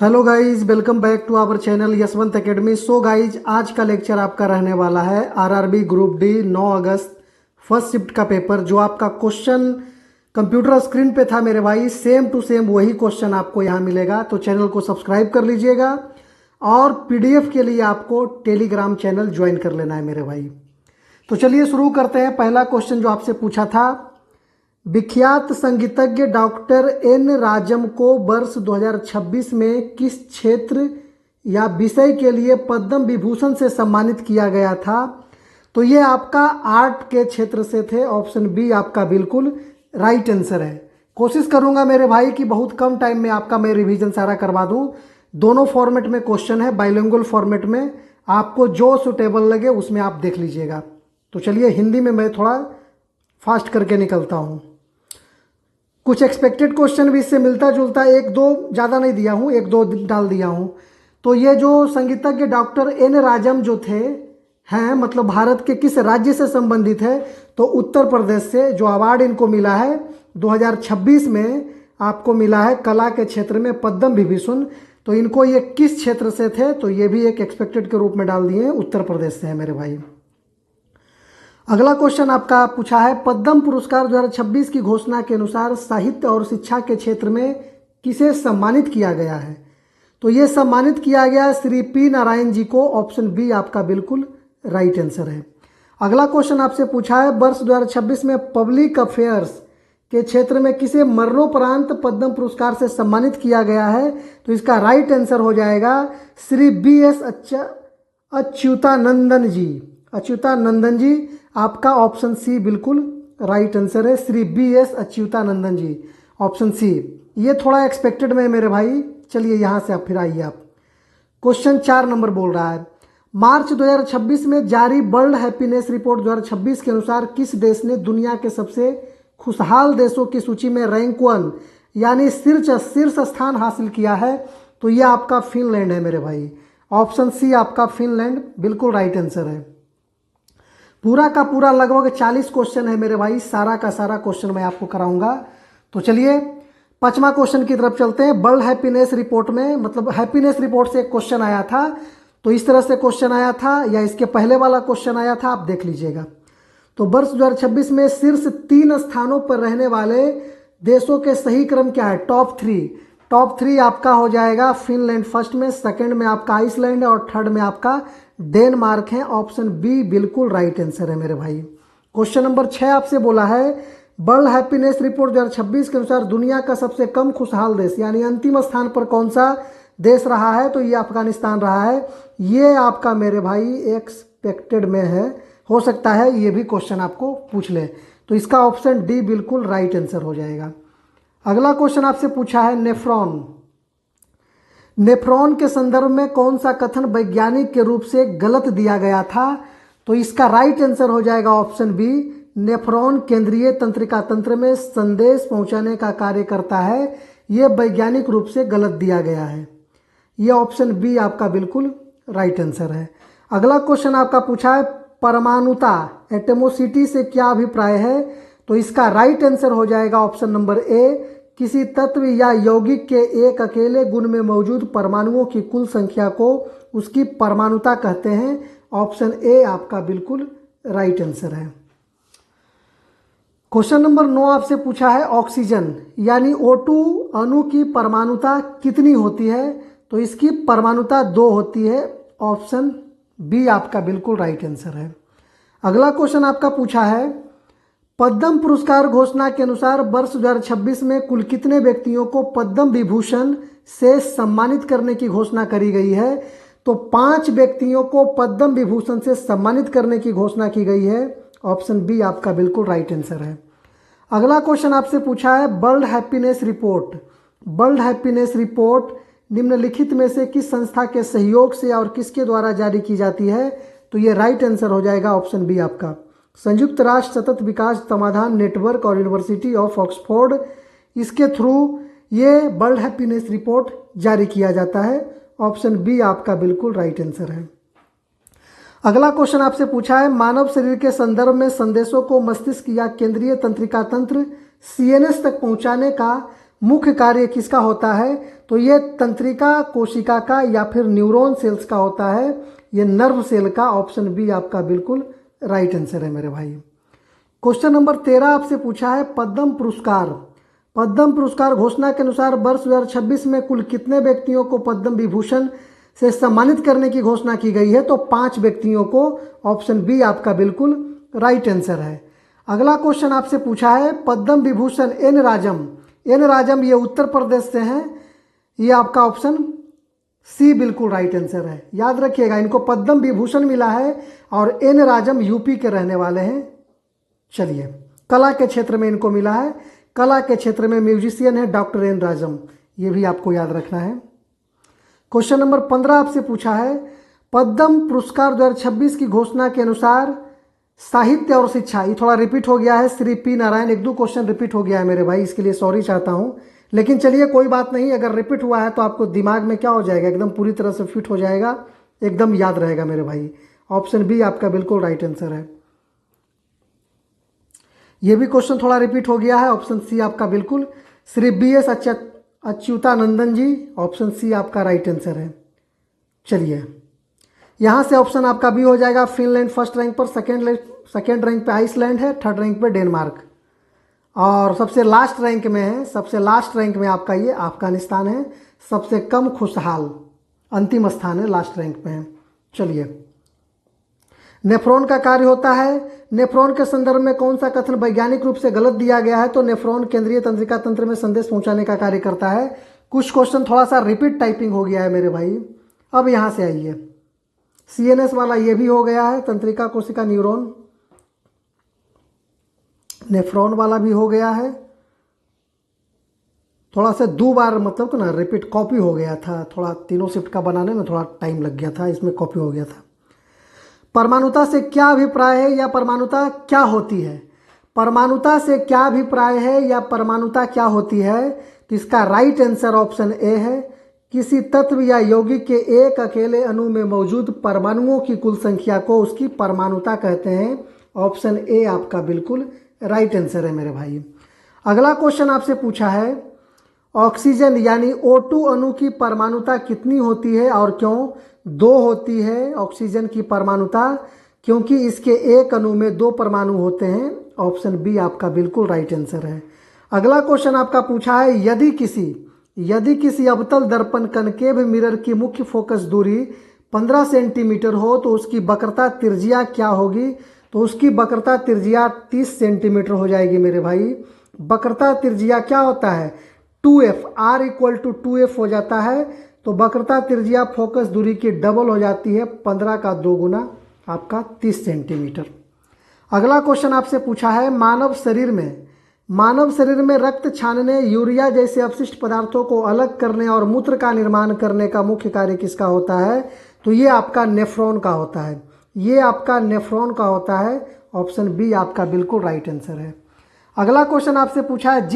Hello guys, welcome back to our channel Yashwant academy. So guys, आज का lecture आपका रहने वाला है आरआरबी ग्रुप डी 9 अगस्त फर्स्ट शिफ्ट का पेपर। जो आपका क्वेश्चन कंप्यूटर स्क्रीन पे था मेरे भाई, सेम टू सेम वही क्वेश्चन आपको यहाँ मिलेगा। तो चैनल को सब्सक्राइब कर लीजिएगा और पीडीएफ के लिए आपको टेलीग्राम चैनल ज्वाइन कर लेना है मेरे भाई। तो चलिए शुरू करते हैं। पहला क्वेश्चन जो आपसे पूछा था, विख्यात संगीतज्ञ डॉक्टर एन राजम को वर्ष 2026 में किस क्षेत्र या विषय के लिए पद्म विभूषण से सम्मानित किया गया था? तो ये आपका आर्ट के क्षेत्र से थे। ऑप्शन बी आपका बिल्कुल राइट आंसर है। कोशिश करूंगा मेरे भाई कि बहुत कम टाइम में आपका मैं रिवीजन सारा करवा दूं। दोनों फॉर्मेट में क्वेश्चन है, बाइलिंगुअल फॉर्मेट में। आपको जो सुटेबल लगे उसमें आप देख लीजिएगा। तो चलिए हिंदी में मैं थोड़ा फास्ट करके निकलता हूं। कुछ एक्सपेक्टेड क्वेश्चन भी इससे मिलता जुलता, एक दो ज़्यादा नहीं दिया हूँ, एक दो डाल दिया हूँ। तो ये जो संगीतज्ञ डॉक्टर एन राजम जो थे हैं, मतलब भारत के किस राज्य से संबंधित है? तो उत्तर प्रदेश से। जो अवार्ड इनको मिला है 2026 में आपको मिला है कला के क्षेत्र में पद्म विभूषण। तो इनको ये किस क्षेत्र से थे? तो ये भी एक एक्सपेक्टेड के रूप में डाल दिए हैं, उत्तर प्रदेश से है मेरे भाई। अगला क्वेश्चन आपका पूछा है, पद्म पुरस्कार 2026 की घोषणा के अनुसार साहित्य और शिक्षा के क्षेत्र में किसे सम्मानित किया गया है? तो ये सम्मानित किया गया श्री पी नारायण जी को। ऑप्शन बी आपका बिल्कुल राइट आंसर है। अगला क्वेश्चन आपसे पूछा है, वर्ष 2026 में पब्लिक अफेयर्स के क्षेत्र में किसे मरणोपरांत पद्म पुरस्कार से सम्मानित किया गया है? तो इसका राइट आंसर हो जाएगा श्री बी एस अच्युतानंदन जी। अच्युतानंदन जी आपका ऑप्शन सी बिल्कुल राइट आंसर है, श्री बी एस अच्युतानंदन जी, ऑप्शन सी। ये थोड़ा एक्सपेक्टेड में मेरे भाई। चलिए यहाँ से आप फिर आइए। आप क्वेश्चन 4 नंबर बोल रहा है, मार्च 2026 में जारी वर्ल्ड हैप्पीनेस रिपोर्ट 2026 के अनुसार किस देश ने दुनिया के सबसे खुशहाल देशों की सूची में रैंक 1 यानी शीर्ष स्थान हासिल किया है? तो यह आपका फिनलैंड है मेरे भाई। ऑप्शन सी आपका फिनलैंड बिल्कुल राइट आंसर है। पूरा का पूरा लगभग 40 क्वेश्चन है मेरे भाई, सारा का सारा क्वेश्चन मैं आपको कराऊंगा। तो चलिए 5वां क्वेश्चन की तरफ चलते हैं। वर्ल्ड हैप्पीनेस रिपोर्ट में, मतलब हैप्पीनेस रिपोर्ट से एक क्वेश्चन आया था। तो इस तरह से क्वेश्चन आया था या इसके पहले वाला क्वेश्चन आया था, आप देख लीजिएगा। तो वर्ष 2026 में शीर्ष 3 स्थानों पर रहने वाले देशों के सही क्रम क्या है? टॉप थ्री आपका हो जाएगा फिनलैंड फर्स्ट में, सेकंड में आपका आइसलैंड है और थर्ड में आपका डेनमार्क है। ऑप्शन बी बिल्कुल राइट आंसर है मेरे भाई। क्वेश्चन नंबर 6 आपसे बोला है, वर्ल्ड हैप्पीनेस रिपोर्ट 2026 के अनुसार दुनिया का सबसे कम खुशहाल देश यानी अंतिम स्थान पर कौन सा देश रहा है? तो ये अफगानिस्तान रहा है। ये आपका मेरे भाई एक्सपेक्टेड में है, हो सकता है ये भी क्वेश्चन आपको पूछ ले। तो इसका ऑप्शन डी बिल्कुल राइट आंसर हो जाएगा। अगला क्वेश्चन आपसे पूछा है, नेफ्रॉन के संदर्भ में कौन सा कथन वैज्ञानिक के रूप से गलत दिया गया था? तो इसका राइट आंसर हो जाएगा ऑप्शन बी, नेफ्रॉन केंद्रीय तंत्रिका तंत्र में संदेश पहुंचाने का कार्य करता है। यह वैज्ञानिक रूप से गलत दिया गया है। यह ऑप्शन बी आपका बिल्कुल राइट आंसर है। अगला क्वेश्चन आपका पूछा है, परमाणुता एटमोसिटी से क्या अभिप्राय है? तो इसका राइट आंसर हो जाएगा ऑप्शन नंबर ए, किसी तत्व या यौगिक के एक अकेले गुण में मौजूद परमाणुओं की कुल संख्या को उसकी परमाणुता कहते हैं। ऑप्शन ए आपका बिल्कुल राइट आंसर है। क्वेश्चन नंबर 9 आपसे पूछा है, ऑक्सीजन यानी O2 अणु की परमाणुता कितनी होती है? तो इसकी परमाणुता 2 होती है। ऑप्शन बी आपका बिल्कुल राइट आंसर है। अगला क्वेश्चन आपका पूछा है, पद्म पुरस्कार घोषणा के अनुसार वर्ष 2026 में कुल कितने व्यक्तियों को पद्म विभूषण से सम्मानित करने की घोषणा करी गई है? तो 5 व्यक्तियों को पद्म विभूषण से सम्मानित करने की घोषणा की गई है। ऑप्शन बी आपका बिल्कुल राइट आंसर है। अगला क्वेश्चन आपसे पूछा है, वर्ल्ड हैप्पीनेस रिपोर्ट निम्नलिखित में से किस संस्था के सहयोग से और किसके द्वारा जारी की जाती है? तो ये राइट आंसर हो जाएगा ऑप्शन बी आपका, संयुक्त राष्ट्र सतत विकास समाधान नेटवर्क और यूनिवर्सिटी ऑफ ऑक्सफोर्ड, इसके थ्रू ये वर्ल्ड हैप्पीनेस रिपोर्ट जारी किया जाता है। ऑप्शन बी आपका बिल्कुल राइट आंसर है। अगला क्वेश्चन आपसे पूछा है, मानव शरीर के संदर्भ में संदेशों को मस्तिष्क या केंद्रीय तंत्रिका तंत्र CNS तक पहुंचाने का मुख्य कार्य किसका होता है? तो ये तंत्रिका कोशिका का या फिर न्यूरॉन सेल्स का होता है, ये नर्व सेल का। ऑप्शन बी आपका बिल्कुल राइट आंसर है मेरे भाई। क्वेश्चन नंबर 13 आपसे पूछा है पद्म पुरस्कार। पद्म पुरस्कार घोषणा के अनुसार वर्ष 2026 में कुल कितने व्यक्तियों को पद्म विभूषण से सम्मानित करने की घोषणा की गई है? तो 5 व्यक्तियों को। ऑप्शन बी आपका बिल्कुल राइट आंसर है। अगला क्वेश्चन आपसे पूछा है पद्म विभूषण एन राजम। एन राजम ये उत्तर प्रदेश से हैं, ये आपका ऑप्शन सी बिल्कुल राइट आंसर है। याद रखिएगा, इनको पद्म विभूषण मिला है और एन राजम यूपी के रहने वाले हैं। चलिए, कला के क्षेत्र में इनको मिला है, कला के क्षेत्र में म्यूजिशियन है डॉक्टर एन राजम, ये भी आपको याद रखना है। क्वेश्चन नंबर 15 आपसे पूछा है पद्म पुरस्कार 2026 की घोषणा के अनुसार साहित्य और शिक्षा, ये थोड़ा रिपीट हो गया है, Shri P Narayan. 1-2 question repeat हो गया है मेरे भाई, इसके लिए सॉरी चाहता हूँ, लेकिन चलिए कोई बात नहीं। अगर रिपीट हुआ है तो आपको दिमाग में क्या हो जाएगा, एकदम पूरी तरह से फिट हो जाएगा, एकदम याद रहेगा मेरे भाई। ऑप्शन बी आपका बिल्कुल राइट आंसर है। ये भी क्वेश्चन थोड़ा रिपीट हो गया है। ऑप्शन सी आपका बिल्कुल श्री BS अच्युतानंदन जी, ऑप्शन सी आपका राइट आंसर है। चलिए, यहाँ से ऑप्शन आपका बी हो जाएगा। फिनलैंड फर्स्ट रैंक पर, सेकेंड रैंक पे आइसलैंड है, थर्ड रैंक पे डेनमार्क, और सबसे लास्ट रैंक में है, सबसे लास्ट रैंक में आपका ये अफगानिस्तान है। सबसे कम खुशहाल अंतिम स्थान है, लास्ट रैंक में है। चलिए, नेफ्रॉन का कार्य होता है। नेफ्रॉन के संदर्भ में कौन सा कथन वैज्ञानिक रूप से गलत दिया गया है? तो नेफ्रॉन केंद्रीय तंत्रिका तंत्र में संदेश पहुंचाने का कार्य करता है। कुछ क्वेश्चन थोड़ा सा रिपीट टाइपिंग हो गया है मेरे भाई। अब यहाँ से आइए, CNS वाला ये भी हो गया है, तंत्रिका कोशिका न्यूरॉन। नेफ्रॉन वाला भी हो गया है, थोड़ा सा 2 बार मतलब कि ना रिपीट कॉपी हो गया था, थोड़ा तीनों शिफ्ट का बनाने में थोड़ा टाइम लग गया था, इसमें कॉपी हो गया था। परमाणुता से क्या अभिप्राय है या परमाणुता क्या होती है? परमाणुता से क्या अभिप्राय है या परमाणुता क्या होती है? तो इसका राइट आंसर ऑप्शन ए है। किसी तत्व या यौगिक के एक अकेले अणु में मौजूद परमाणुओं की कुल संख्या को उसकी परमाणुता कहते हैं। ऑप्शन ए आपका बिल्कुल राइट आंसर है मेरे भाई। अगला क्वेश्चन आपसे पूछा है ऑक्सीजन यानी O2 अणु की परमाणुता कितनी होती है और क्यों? 2 होती है ऑक्सीजन की परमाणुता, क्योंकि इसके एक अणु में 2 परमाणु होते हैं। ऑप्शन बी आपका बिल्कुल राइट आंसर है। अगला क्वेश्चन आपका पूछा है यदि किसी अवतल दर्पण कनकेव मिरर की मुख्य फोकस दूरी 15 सेंटीमीटर हो तो उसकी वक्रता त्रिज्या क्या होगी? तो उसकी वक्रता त्रिज्या 30 सेंटीमीटर हो जाएगी मेरे भाई। वक्रता त्रिज्या क्या होता है? 2f, r = 2f हो जाता है। तो वक्रता त्रिज्या फोकस दूरी की डबल हो जाती है, 15 का 2 गुना आपका 30 सेंटीमीटर। अगला क्वेश्चन आपसे पूछा है मानव शरीर में रक्त छानने, यूरिया जैसे अपशिष्ट पदार्थों को अलग करने और मूत्र का निर्माण करने का मुख्य कार्य किसका होता है? तो ये आपका नेफ्रॉन का होता है, ये आपका नेफ्रॉन का होता है। ऑप्शन बी आपका बिल्कुल राइट आंसर है। अगला क्वेश्चन आपसे पूछा है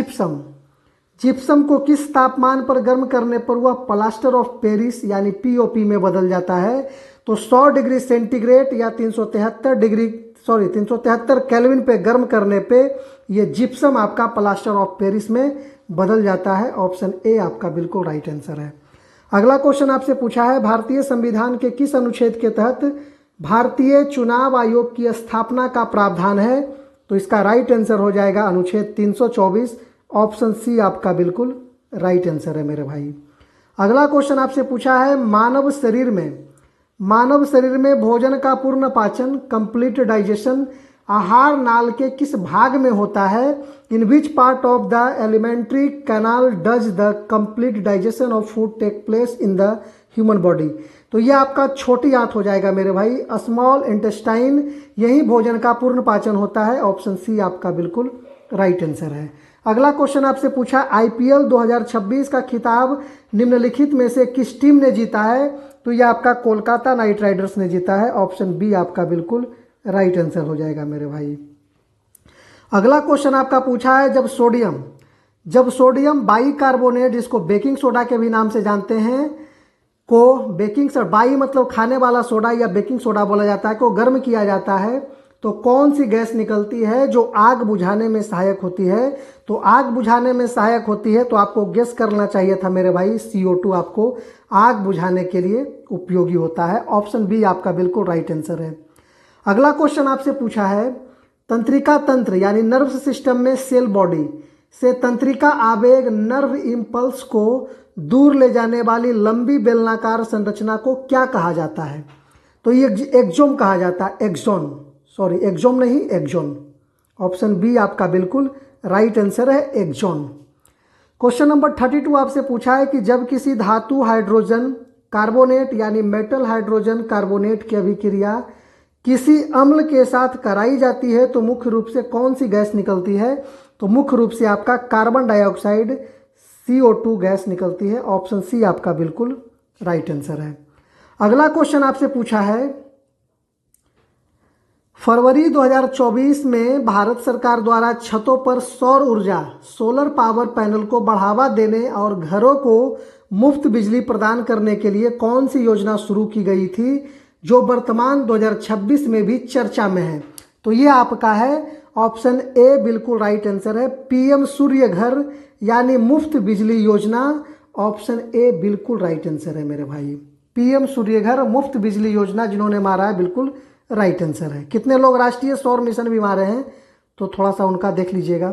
जिप्सम को किस तापमान पर गर्म करने पर वह प्लास्टर ऑफ पेरिस यानी POP में बदल जाता है? तो 100 डिग्री सेंटीग्रेड या 373 केल्विन पे गर्म करने पे ये जिप्सम आपका प्लास्टर ऑफ पेरिस में बदल जाता है। ऑप्शन ए आपका बिल्कुल राइट आंसर है। अगला क्वेश्चन आपसे पूछा है भारतीय संविधान के किस अनुच्छेद के तहत भारतीय चुनाव आयोग की स्थापना का प्रावधान है? तो इसका राइट आंसर हो जाएगा अनुच्छेद 324। ऑप्शन सी आपका बिल्कुल राइट आंसर है मेरे भाई। अगला क्वेश्चन आपसे पूछा है मानव शरीर में भोजन का पूर्ण पाचन कंप्लीट डाइजेशन आहार नाल के किस भाग में होता है? In which part of the alimentary canal does the complete digestion of food take place in the human body? तो ये आपका छोटी आंत हो जाएगा मेरे भाई, स्मॉल इंटेस्टाइन, यही भोजन का पूर्ण पाचन होता है। ऑप्शन सी आपका बिल्कुल राइट आंसर है। अगला क्वेश्चन आपसे पूछा IPL 2026 का खिताब निम्नलिखित में से किस टीम ने जीता है? तो ये आपका कोलकाता नाइट राइडर्स ने जीता है। ऑप्शन बी आपका बिल्कुल राइट आंसर हो जाएगा मेरे भाई। अगला क्वेश्चन आपका पूछा है जब सोडियम बाइकार्बोनेट, जिसको बेकिंग सोडा के भी नाम से जानते हैं, को बेकिंग सोडा, बाई मतलब खाने वाला सोडा या बेकिंग सोडा बोला जाता है, को गर्म किया जाता है तो कौन सी गैस निकलती है जो आग बुझाने में सहायक होती है? तो आग बुझाने में सहायक होती है, तो आपको गेस करना चाहिए था मेरे भाई, CO2 आपको आग बुझाने के लिए उपयोगी होता है। ऑप्शन बी आपका बिल्कुल राइट आंसर है। अगला क्वेश्चन आपसे पूछा है, तंत्रिका तंत्र यानी नर्व सिस्टम में सेल बॉडी से तंत्रिका आवेग नर्व इम्पल्स को दूर ले जाने वाली लंबी बेलनाकार संरचना को क्या कहा जाता है? तो ये एक्सोम कहा जाता है, एक्सोन, सॉरी एक्सोम नहीं, एक्सोन। ऑप्शन बी आपका बिल्कुल राइट आंसर है, एक्सोन। क्वेश्चन नंबर 32 आपसे पूछा है कि जब किसी धातु हाइड्रोजन कार्बोनेट यानी मेटल हाइड्रोजन कार्बोनेट की अभिक्रिया किसी अम्ल के साथ कराई जाती है तो मुख्य रूप से कौन सी गैस निकलती है? तो मुख्य रूप से आपका कार्बन डाइऑक्साइड CO2 गैस निकलती है। ऑप्शन सी आपका बिल्कुल राइट आंसर है। अगला क्वेश्चन आपसे पूछा है, फरवरी 2024 में भारत सरकार द्वारा छतों पर सौर ऊर्जा सोलर पावर पैनल को बढ़ावा देने और घरों को मुफ्त बिजली प्रदान करने के लिए कौन सी योजना शुरू की गई थी जो वर्तमान 2026 में भी चर्चा में है? तो ये आपका है ऑप्शन ए बिल्कुल राइट आंसर है, PM सूर्य घर यानी मुफ्त बिजली योजना। ऑप्शन ए बिल्कुल राइट आंसर है मेरे भाई, PM सूर्य घर मुफ्त बिजली योजना जिन्होंने मारा है बिल्कुल राइट आंसर है। कितने लोग राष्ट्रीय सौर मिशन भी मारे हैं तो थोड़ा सा उनका देख लीजिएगा।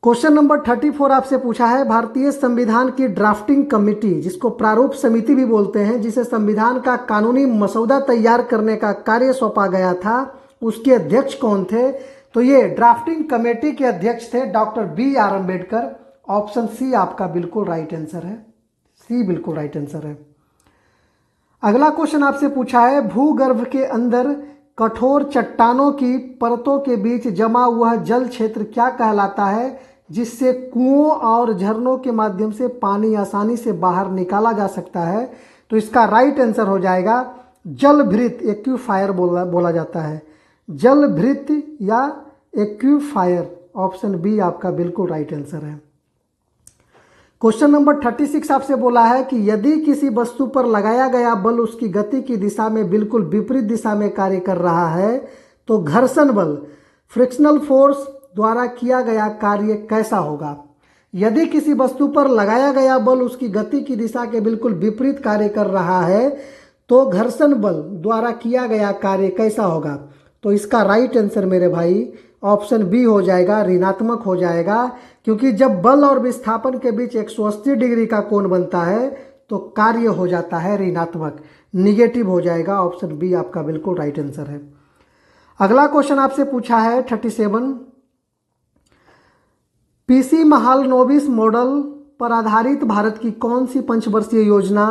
क्वेश्चन नंबर 34 आपसे पूछा है, भारतीय संविधान की ड्राफ्टिंग कमेटी जिसको प्रारूप समिति भी बोलते हैं, जिसे संविधान का कानूनी मसौदा तैयार करने का कार्य सौंपा गया था, उसके अध्यक्ष कौन थे? तो ये ड्राफ्टिंग कमेटी के अध्यक्ष थे doctor BR Ambedkar. Option C आपका बिल्कुल राइट आंसर है, सी बिल्कुल राइट आंसर है। अगला क्वेश्चन आपसे पूछा है, भूगर्भ के अंदर कठोर चट्टानों की परतों के बीच जमा हुआ जल क्षेत्र क्या कहलाता है जिससे कुओं और झरनों के माध्यम से पानी आसानी से बाहर निकाला जा सकता है? तो इसका राइट आंसर हो जाएगा जलभृत, एक्यूफायर बोला जाता है, जलभृत या एक्यूफायर। ऑप्शन बी आपका बिल्कुल राइट आंसर है। क्वेश्चन नंबर 36 आपसे बोला है कि यदि किसी वस्तु पर लगाया गया बल उसकी गति की दिशा में बिल्कुल विपरीत दिशा में कार्य कर रहा है तो घर्षण बल फ्रिक्शनल फोर्स द्वारा किया गया कार्य कैसा होगा? यदि किसी वस्तु पर लगाया गया बल उसकी गति की दिशा के बिल्कुल विपरीत कार्य कर रहा है तो घर्षण बल द्वारा किया गया कार्य कैसा होगा? तो इसका राइट आंसर मेरे भाई ऑप्शन बी हो जाएगा, ऋणात्मक हो जाएगा, क्योंकि जब बल और विस्थापन के बीच 180 डिग्री का कोण बनता है तो कार्य हो जाता है ऋणात्मक, निगेटिव हो जाएगा। ऑप्शन बी आपका बिल्कुल राइट आंसर है। अगला क्वेश्चन आपसे पूछा है 37, PC महालनोबिस मॉडल पर आधारित भारत की कौन सी पंचवर्षीय योजना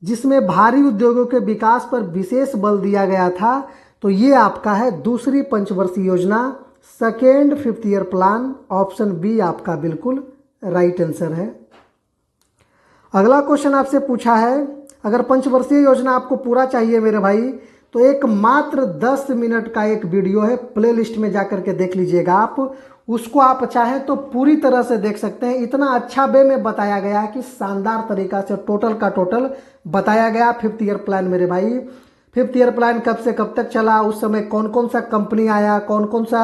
जिसमें भारी उद्योगों के विकास पर विशेष बल दिया गया था? तो ये आपका है दूसरी पंचवर्षीय योजना, second 5th year plan. Option B आपका बिल्कुल राइट आंसर है। अगला क्वेश्चन आपसे पूछा है, अगर पंचवर्षीय योजना आपको पूरा चाहिए मेरे भाई तो एक मात्र 10 मिनट का एक वीडियो है, प्ले लिस्ट में जाकर के देख लीजिएगा आप, उसको आप चाहें तो पूरी तरह से देख सकते हैं। इतना अच्छा वे में बताया गया है कि शानदार तरीका से टोटल का टोटल बताया गया। 5th ईयर प्लान मेरे भाई, 5th ईयर प्लान कब से कब तक चला, उस समय कौन कौन सा कंपनी आया, कौन कौन सा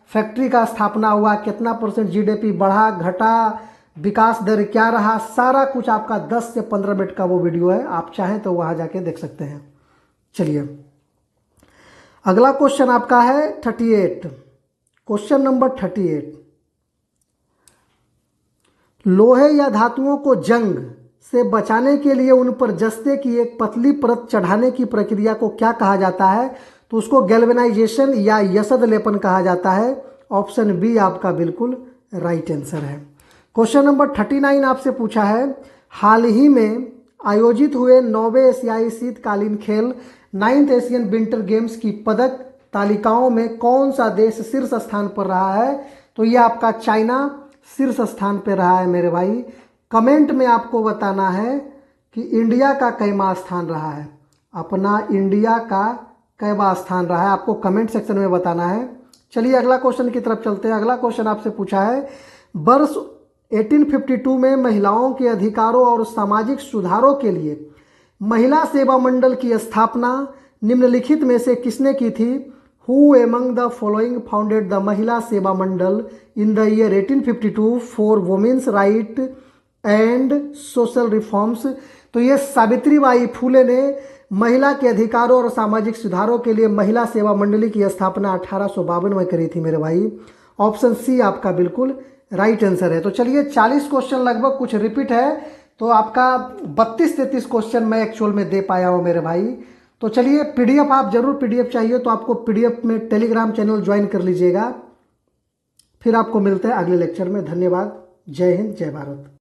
फैक्ट्री का स्थापना हुआ, कितना % GDP बढ़ा घटा, विकास दर क्या रहा, सारा कुछ आपका 10 से 15 मिनट का वो वीडियो है, आप चाहें तो वहां जाके देख सकते हैं। चलिए अगला क्वेश्चन आपका है 38, क्वेश्चन नंबर 38, लोहे या धातुओं को जंग से बचाने के लिए उन पर जस्ते की एक पतली परत चढ़ाने की प्रक्रिया को क्या कहा जाता है? तो उसको गैल्वेनाइजेशन या यसद लेपन कहा जाता है। ऑप्शन बी आपका बिल्कुल राइट आंसर है। क्वेश्चन नंबर 39 आपसे पूछा है, हाल ही में आयोजित हुए 9वें एशियाई शीतकालीन खेल 9th एशियन विंटर गेम्स की पदक तालिकाओं में कौन सा देश शीर्ष स्थान पर रहा है? तो ये आपका चाइना शीर्ष स्थान पर रहा है मेरे भाई। कमेंट में आपको बताना है कि इंडिया का कैवा स्थान रहा है, अपना इंडिया का कैवा स्थान रहा है, आपको कमेंट सेक्शन में बताना है। चलिए अगला क्वेश्चन की तरफ चलते हैं। अगला क्वेश्चन आपसे पूछा है, वर्ष 1852 में महिलाओं के अधिकारों और सामाजिक सुधारों के लिए महिला सेवा मंडल की स्थापना निम्नलिखित में से किसने की थी? Who among the following founded the Mahila Seva Mandal in the year 1852 for women's right and social reforms. तो ये सावित्री बाई फूले ने महिला के अधिकारों और सामाजिक सुधारों के लिए महिला सेवा मंडली की स्थापना 1852 में करी थी मेरे भाई। ऑप्शन सी आपका बिल्कुल राइट आंसर है। तो चलिए 40 क्वेश्चन लगभग कुछ रिपीट है, तो आपका 32-33 क्वेश्चन मैं एक्चुअल में दे पाया हूँ मेरे भाई। तो चलिए पीडीएफ आप जरूर, पीडीएफ चाहिए तो आपको पीडीएफ में टेलीग्राम चैनल ज्वाइन कर लीजिएगा। फिर आपको मिलते हैं अगले लेक्चर में। धन्यवाद। जय हिंद, जय भारत।